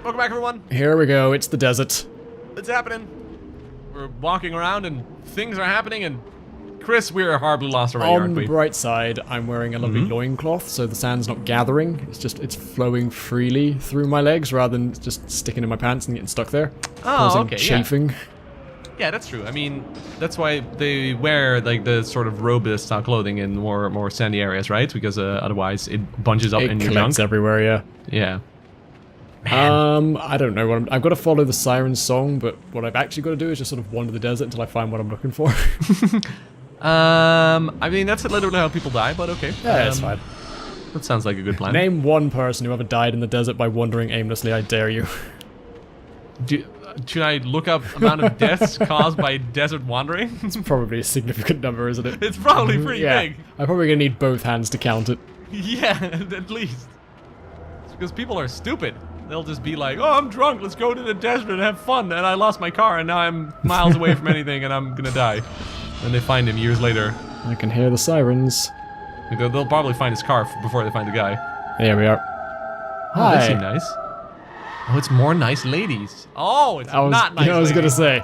welcome back everyone. Here we go, it's the desert. It's happening. We're walking around and things are happening and Chris, we're horribly lost already, aren't On we? the bright side, I'm wearing a lovely loincloth, so the sand's not gathering. It's flowing freely through my legs rather than just sticking in my pants and getting stuck there. Oh, okay, chafing. Yeah, that's true. I mean, that's why they wear like the sort of robe style clothing in more sandy areas, right? Because otherwise it bunches up in your junk. Collects everywhere, yeah. Yeah. I don't know what I've got to follow the siren song, but what I've actually got to do is just sort of wander the desert until I find what I'm looking for. I mean, that's literally how people die, but okay. Yeah, it's fine. That sounds like a good plan. Name one person who ever died in the desert by wandering aimlessly, I dare you. Should I look up amount of deaths caused by desert wandering? It's probably a significant number, isn't it? It's probably pretty big. I'm probably gonna need both hands to count it. Yeah, at least. It's because people are stupid. They'll just be like, oh, I'm drunk, let's go to the desert and have fun, and I lost my car, and now I'm miles away from anything, and I'm gonna die. And they find him years later. I can hear the sirens. They'll probably find his car before they find the guy. There we are. Oh, they Hi. seem nice. Oh, it's more nice ladies. Oh, it's not nice I was gonna ladies. say,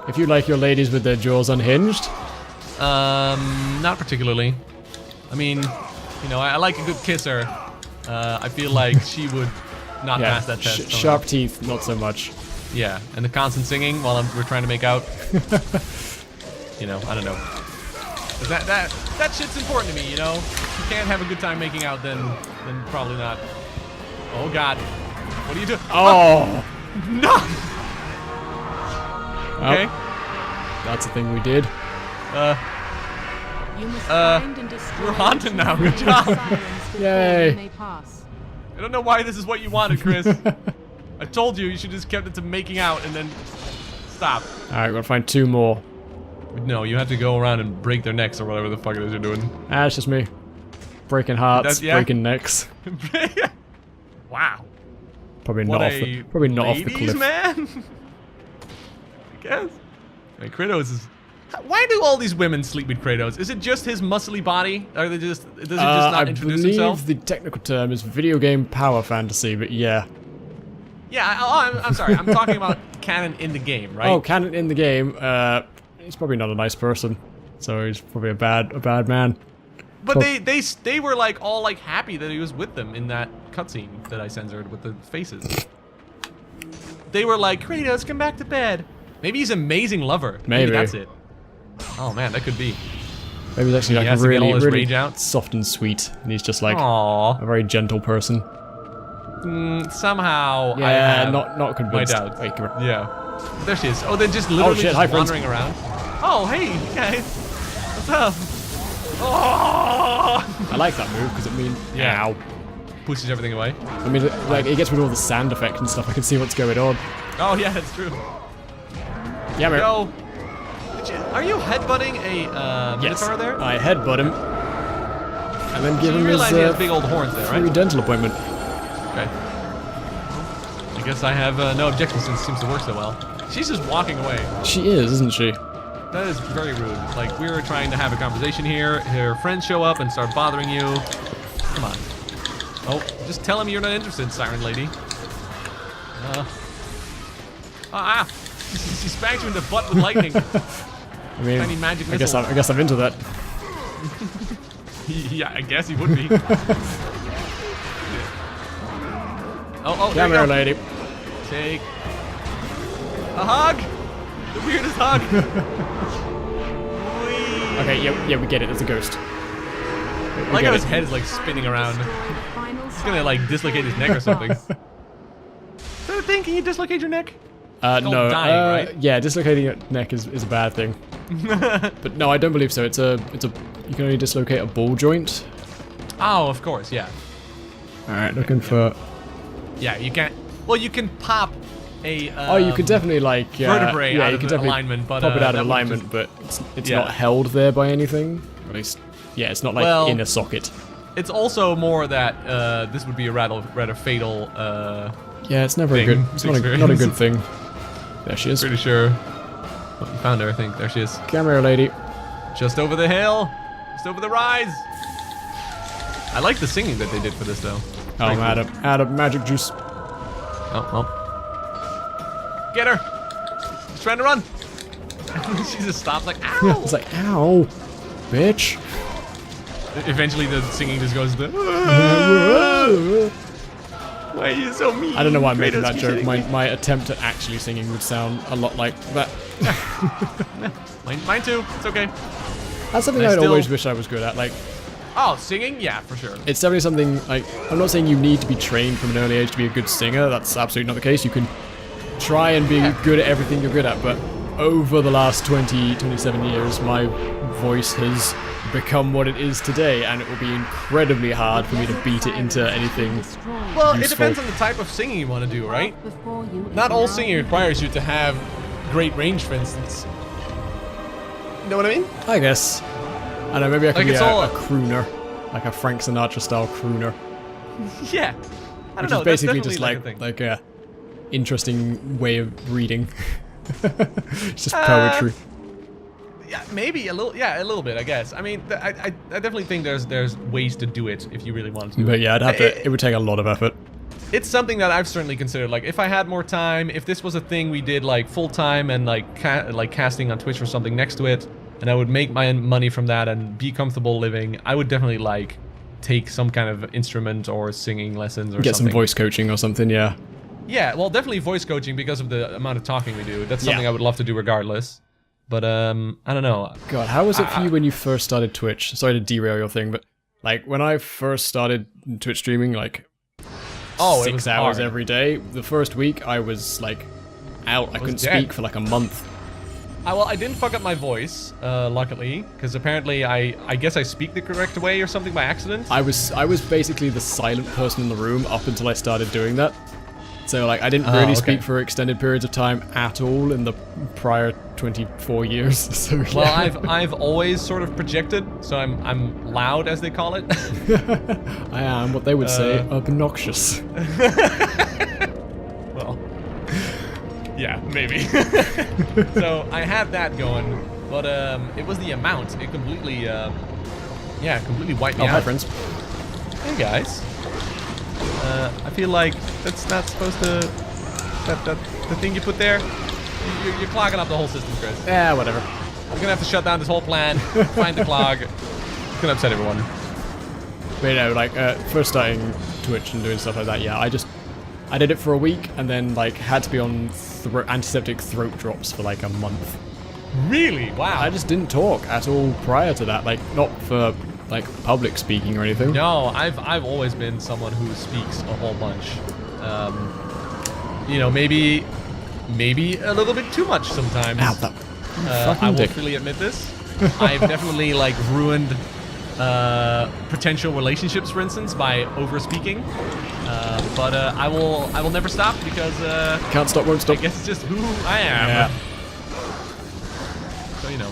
if you like your ladies with their jaws unhinged. Not particularly. I mean, you know, I like a good kisser. I feel like she would not pass that test. Sharp teeth, not so much. Yeah, and the constant singing while we're trying to make out. You know, I don't know. 'Cause that shit's important to me, you know? If you can't have a good time making out, then probably not. Oh god. What are you doing? Oh! No! Okay. Oh, that's the thing we did. You must find and destroy we're haunted now. Good job. Yay. I don't know why this is what you wanted, Chris. I told you should just kept it to making out and then stop. Alright, we're gonna find two more. No, you have to go around and break their necks or whatever the fuck it is you're doing. Ah, it's just me. Breaking hearts, Yeah. breaking necks. Wow. Probably What not off the, probably not off the ladies, cliff. man. I guess. I mean, Kratos is. Why do all these women sleep with Kratos? Is it just his muscly body? Or does he just not introduce himself? I believe the technical term is video game power fantasy, but yeah. Yeah, I'm sorry. I'm talking about canon in the game, right? Oh, canon in the game. He's probably not a nice person, so he's probably a bad man. But they were like all like happy that he was with them in that cutscene that I censored with the faces. They were like, Kratos, come back to bed. Maybe he's an amazing lover. Maybe that's it. Oh man, that could be. Maybe he's actually He like has to get all really, his really rage out. soft and sweet, and he's just like Aww. a very gentle person. Somehow I Yeah, have not convinced. my doubts. Wait, come here. Yeah. There she is. Oh, they're just literally shit, just hi, friends. wandering around. Oh, hey, guys. What's up? Oh! I like that move because it means Yeah. ow. Pushes everything away. I mean, like it gets rid of all the sand effect and stuff. I can see what's going on. Oh, yeah, that's true. Yeah, man. Yo. Are you headbutting a Yes, Minotaur there? I headbutt him, and then give You him his realize he has big old horns there, free right? dental appointment. Okay. I guess I have no objections since it seems to work so well. She's just walking away. She is, isn't she? That is very rude. Like, we were trying to have a conversation here. Her friends show up and start bothering you. Come on. Oh, just tell him you're not interested, Siren Lady. She spanked you in the butt with lightning. I mean, Tiny magic I guess missile. I'm into that. Yeah, I guess he would be. Oh, there Come you here, go. lady. Take a hug. The weirdest hug. Whee. Okay, yeah, we get it. It's a ghost. We Like get how his it. head is like spinning around. He's gonna like dislocate his neck or something. Is that a thing? Can you dislocate your neck? No. dying, right? Yeah, dislocating your neck is a bad thing. But no, I don't believe so. It's a. You can only dislocate a ball joint. Oh, of course, yeah. All right, looking for. Yeah, you can't. Well, you can pop a. Oh, you could definitely like. vertebrae yeah, out you of could definitely alignment, but pop it out that of would alignment, just- but it's Yeah. not held there by anything. Or at least, yeah, it's not like Well, in a socket. It's also more that this would be a rather fatal. Yeah, it's never a thing good. It's to not a experience. good thing. There she is. Pretty sure. Oh, you found her, I think. There she is. Come here, lady. Just over the hill. Just over the rise. I like the singing that they did for this, though. Oh, Very I'm cool. out of magic juice. Oh, well. Get her! She's trying to run! She just stops like, ow! It's like, ow, bitch. Eventually the singing just goes to why are you so mean? I don't know why I'm making Kratos, that keep joke. hitting me. My attempt at actually singing would sound a lot like that. Mine too. It's okay. That's something I'd always wish I was good at. Like, oh, singing? Yeah, for sure. it's definitely something, like, I'm not saying you need to be trained from an early age to be a good singer. That's absolutely not the case. You can try and be good at everything you're good at, but over the last 27 years, my voice has become what it is today, and it will be incredibly hard for me to beat it into anything Well, useful. it depends on the type of singing you want to do, right? Not all singing requires you to have great range, for instance. You know what I mean? I guess. I don't know, maybe I could Like, be it's all- a crooner. Like a Frank Sinatra style crooner. Yeah. I don't Which know. is basically that's just definitely like a interesting way of reading. It's just Uh, poetry. yeah, maybe a little. Yeah, a little bit, I guess. I mean, I definitely think there's ways to do it if you really want to. But yeah, I'd have to. It would take a lot of effort. It's something that I've certainly considered. Like, if I had more time, if this was a thing we did like full time and like casting on Twitch or something next to it, and I would make my money from that and be comfortable living, I would definitely like take some kind of instrument or singing lessons or Get something. some voice coaching or something. Yeah. Yeah, well, definitely voice coaching because of the amount of talking we do. That's something Yeah. I would love to do regardless. But I don't know. God, how was it for you when you first started Twitch? Sorry to derail your thing, but like when I first started Twitch streaming, like Oh, it 6 was hours hard. every day. The first week I was like out. I couldn't dead. speak for like a month. Well, I didn't fuck up my voice, luckily, because apparently I guess I speak the correct way or something by accident. I was basically the silent person in the room up until I started doing that. So like I didn't really okay. speak for extended periods of time at all in the prior 24 years. So yeah. Well, I've always sort of projected, so I'm loud, as they call it. I am what they would say obnoxious. Well, yeah, maybe. So I had that going, but it was the amount. It completely, completely wiped me Oh, out. hi friends. Hey guys. I feel like that's not supposed to. The thing you put there, you're clogging up the whole system, Chris. Yeah, whatever. I'm gonna have to shut down this whole plan. Find the clog. It's gonna upset everyone. But you know, like first starting Twitch and doing stuff like that, yeah, I did it for a week and then like had to be on antiseptic throat drops for like a month. Really? Wow. I just didn't talk at all prior to that, like not for like public speaking or anything. No, I've always been someone who speaks a whole bunch. You know, maybe a little bit too much sometimes. Ow, that I fucking will dick. freely admit this. I've definitely like ruined potential relationships, for instance, by over speaking. But I will never stop because Can't stop, won't stop. I guess it's just who I am. Yeah. So you know,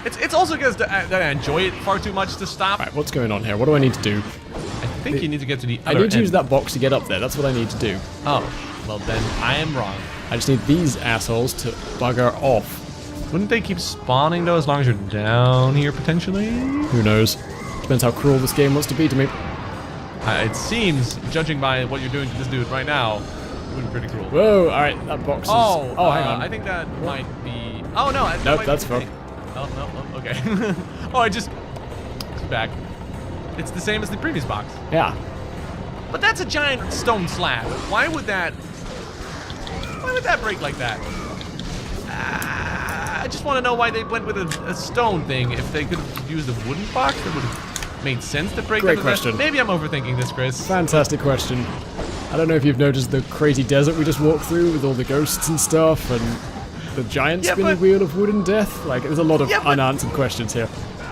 it's also because that I enjoy it far too much to stop. Right, what's going on here? What do I need to do? I think you need to get to the I other need to use end. that box to get up there. That's what I need to do. Oh, well then I am wrong. I just need these assholes to bugger off. Wouldn't they keep spawning though as long as you're down here potentially? Who knows? Depends how cruel this game wants to be to me. It seems, judging by what you're doing to this dude right now, it would be pretty cruel. Whoa, alright, that box is... Oh, hang on. I think that might be... Oh, no. That Nope, might that's be the fucked. thing. Oh, no, okay. Oh, it's back. It's the same as the previous box. Yeah. But that's a giant stone slab. Why would that break like that? I just want to know why they went with a stone thing. If they could have used a wooden box, that would have made sense to break Great that. question. Maybe I'm overthinking this, Chris. Fantastic question. I don't know if you've noticed the crazy desert we just walked through with all the ghosts and stuff and the giant Yeah, spinning but- wheel of wooden death. Like, there's a lot of Yeah, but- unanswered questions here.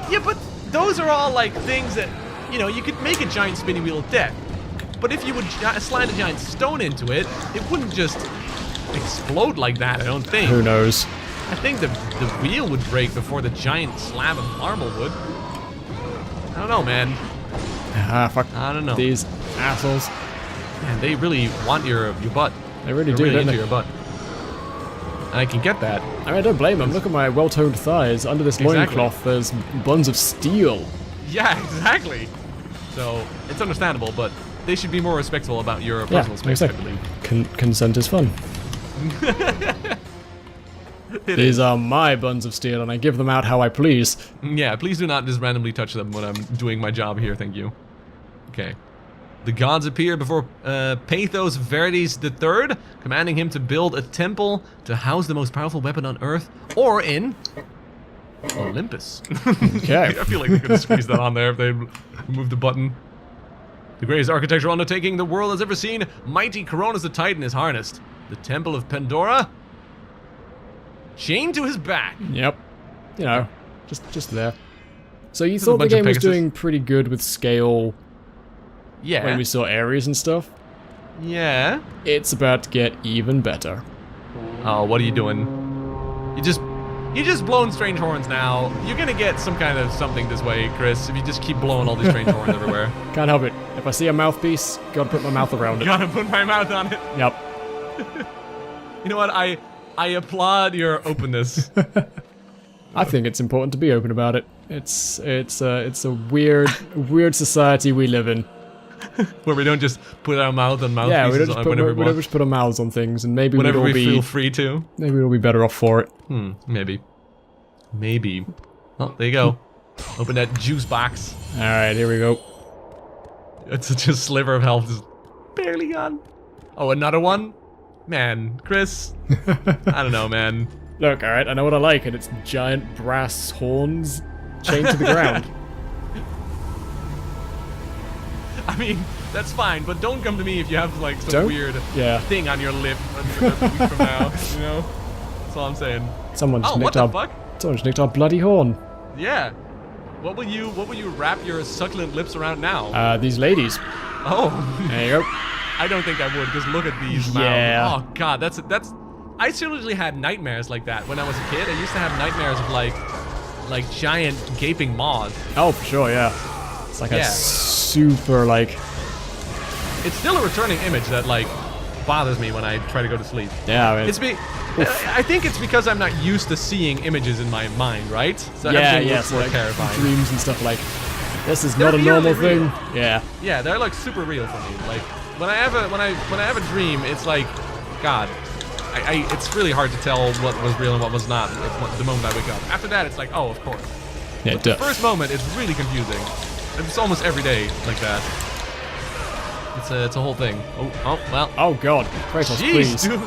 Yeah, but those are all like things that, you know, you could make a giant spinning wheel of death. But if you would slide a giant stone into it, it wouldn't just explode like that, I don't think. Who knows? I think the wheel would break before the giant slab of marble would. I don't know, man. Ah, fuck. I don't know. These assholes. Man, they really want your butt. They really They're do, really don't into they? your butt. And I can get that. I mean, I don't blame them. Look at my well-toned thighs. Under this Exactly. loincloth, there's buns of steel. Yeah, exactly. So, it's understandable, but they should be more respectful about your Yeah, personal space, I exactly. believe. Consent is fun. These are my buns of steel, and I give them out how I please. Yeah, please do not just randomly touch them when I'm doing my job here, thank you. Okay. The gods appear before Pathos Verdes III, commanding him to build a temple to house the most powerful weapon on Earth, or in Olympus. Okay. I feel like they could have squeezed that on there if they moved the button. The greatest architectural undertaking the world has ever seen, mighty Coronis the Titan is harnessed. The Temple of Pandora, chained to his back. Yep. You know, just there. So you thought the game was doing pretty good with scale when we saw areas and stuff? Yeah. It's about to get even better. Oh, what are you doing? You just blowing strange horns now. You're gonna get some kind of something this way, Chris, if you just keep blowing all these strange horns everywhere. Can't help it. If I see a mouthpiece, gotta put my mouth around it. Gotta put my mouth on it. Yep. You know what? I applaud your openness. I think it's important to be open about it. It's a weird society we live in. Where we don't just put our mouth on mouthpieces. Yeah, we don't just put our mouths on things, and maybe whenever we feel free to. Maybe we'll be better off for it. Maybe. Oh, there you go. Open that juice box. All right, here we go. It's such a sliver of health, just barely gone. Oh, another one? Man, Chris. I don't know, man. Look, all right, I know what I like, and it's giant brass horns chained to the ground. I mean, that's fine, but don't come to me if you have like some weird thing on your lip a week from now. You know, that's all I'm saying. Someone just nicked our bloody horn. Yeah. What will you wrap your succulent lips around now? These ladies. Oh. There you go. I don't think I would, because look at these mouths. Yeah. Oh god, that's. I seriously had nightmares like that when I was a kid. I used to have nightmares of like giant gaping maws. Oh, for sure, yeah. It's like a super like. It's still a returning image that like bothers me when I try to go to sleep. Yeah, I mean, I think it's because I'm not used to seeing images in my mind, right? So so more like terrifying. Dreams and stuff like. This is not a normal thing. Yeah. Yeah, they're like super real for me. Like when I have a dream, it's like, God, it's really hard to tell what was real and what was not the moment I wake up. After that, it's like, oh, of course. Yeah, but the first moment, it's really confusing. It's almost every day like that. It's a whole thing. Oh well. Oh God, Kratos, please. Dude.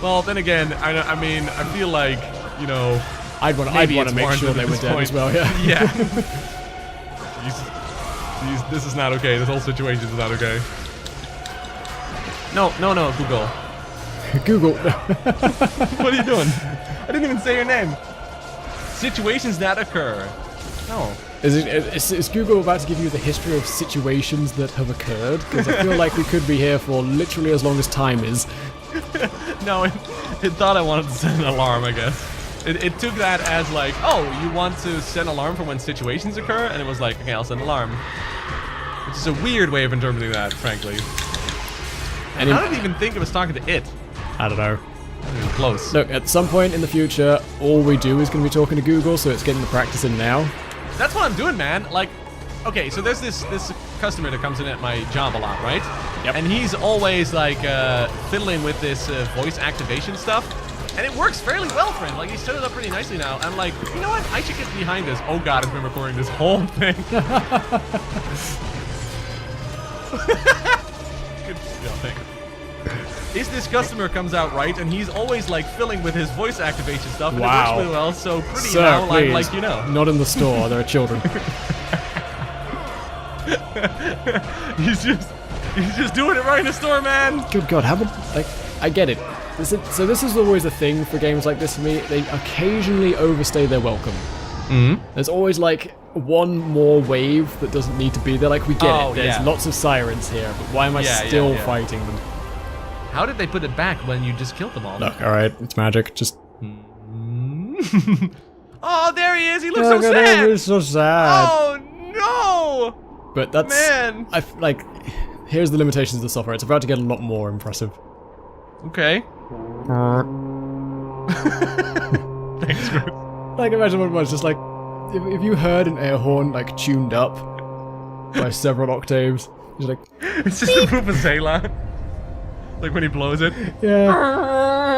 Well, then again, I mean, I feel like, you know, I'd want to make sure they were dead as well. Yeah. Yeah. Jeez, this is not okay. This whole situation is not okay. No, Google. Google. What are you doing? I didn't even say your name. Situations that occur. No. Is Google about to give you the history of situations that have occurred? Because I feel like we could be here for literally as long as time is. No, it thought I wanted to set an alarm, I guess. It took that as like, oh, you want to set an alarm for when situations occur? And it was like, okay, I'll set an alarm. Which is a weird way of interpreting that, frankly. And how did it even think it was talking to it? I don't know. Not even close. Look, at some point in the future, all we do is going to be talking to Google, so it's getting the practice in now. That's what I'm doing, man. Like, okay, so there's this customer that comes in at my job a lot, right? Yep. And he's always like fiddling with this voice activation stuff. And it works fairly well for him. Like, he's set it up pretty nicely now. I'm like, you know what? I should get behind this. Oh god, I've been recording this whole thing. Good job, thank you. Is this customer comes out right, and he's always like filling with his voice activation stuff, and it works really well. So pretty now, like you know. Not in the store. There are children. he's just doing it right in the store, man. Good God, I get it. This is always a thing for games like this for me. They occasionally overstay their welcome. Mm-hmm. There's always like one more wave that doesn't need to be there. Like, we get it. There's lots of sirens here, but why am I still fighting them? How did they put it back when you just killed them all? Look, alright, it's magic. Just. Oh, there he is. He looks so sad. He's so sad. Oh no! But that's man. Here's the limitations of the software. It's about to get a lot more impressive. Okay. Thanks, Chris. Like, imagine what it was. Just like, if you heard an air horn like tuned up by several octaves, it's like. It's just a Vuvuzela. Like when he blows it. Yeah.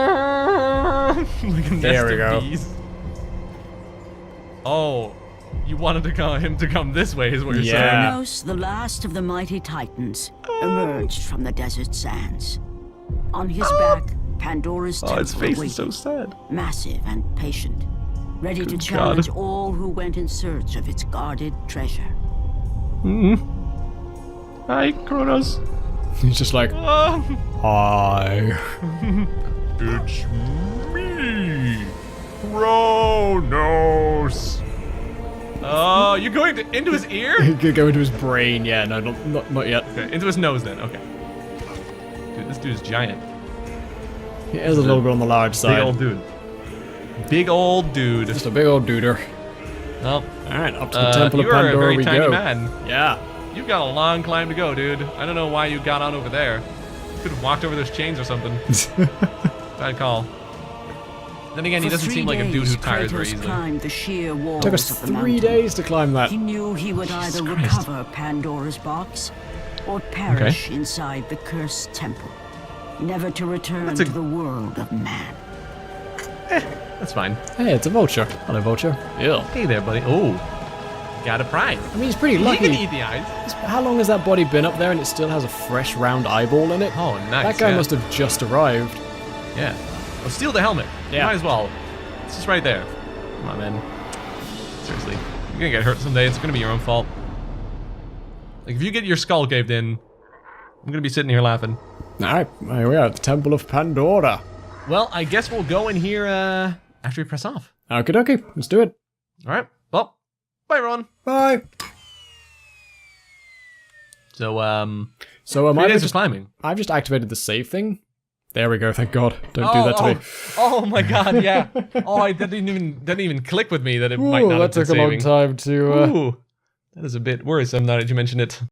Like a nest There we of go. bees. Oh, you wanted him to come this way, is what you're saying. Yeah. Kronos, the last of the mighty titans, emerged from the desert sands. On his back, Pandora's temple waited, sad. massive and patient, ready to Good challenge God. all who went in search of its guarded treasure. Hi, Kronos. He's just like, hi. It's me, Kronos. Oh, you're going into his ear? He could go into his brain. Yeah, no, not yet. Okay, into his nose then. Okay. Dude, this dude's giant. He is a little bit on the large side. Big old dude. Big old dude. Just a big old duder. Well, Alright, up to the Temple of you are a Pandora very we tiny go. man. Yeah. You've got a long climb to go, dude. I don't know why you got on over there. You could have walked over those chains or something. Bad call. Then again, he For doesn't 3 seem like a dude who days, tires very Kratos easily. climbed the sheer walls Took us of the 3 mountain. days to climb that. He knew he would either Christ. recover Pandora's box or perish inside the cursed temple, never to return to the world of man. That's fine. Hey, it's a vulture. Hello, vulture. Ew. Hey there, buddy. Oh, got a prize. I mean, he's pretty You lucky. can eat the eyes. How long has that body been up there and it still has a fresh round eyeball in it? Oh, nice. That guy yeah. must have just arrived. Yeah. Well, steal the helmet. Yeah. Might as well. It's just right there. Come on, man. Seriously. You're gonna get hurt someday. It's gonna be your own fault. Like, if you get your skull caved in, I'm gonna be sitting here laughing. Alright, here we are at the Temple of Pandora. Well, I guess we'll go in here, after we press off. Okie dokie, let's do it. Alright. Well, bye, everyone. Bye. So, So am 3 I days of just, climbing. I've just activated the save thing. There we go, thank God. Don't do that to me. Oh my god, yeah. Oh, it didn't even click with me that it might Ooh, not that have been took a long saving. time to... Ooh, that is a bit worrisome now that you mention it.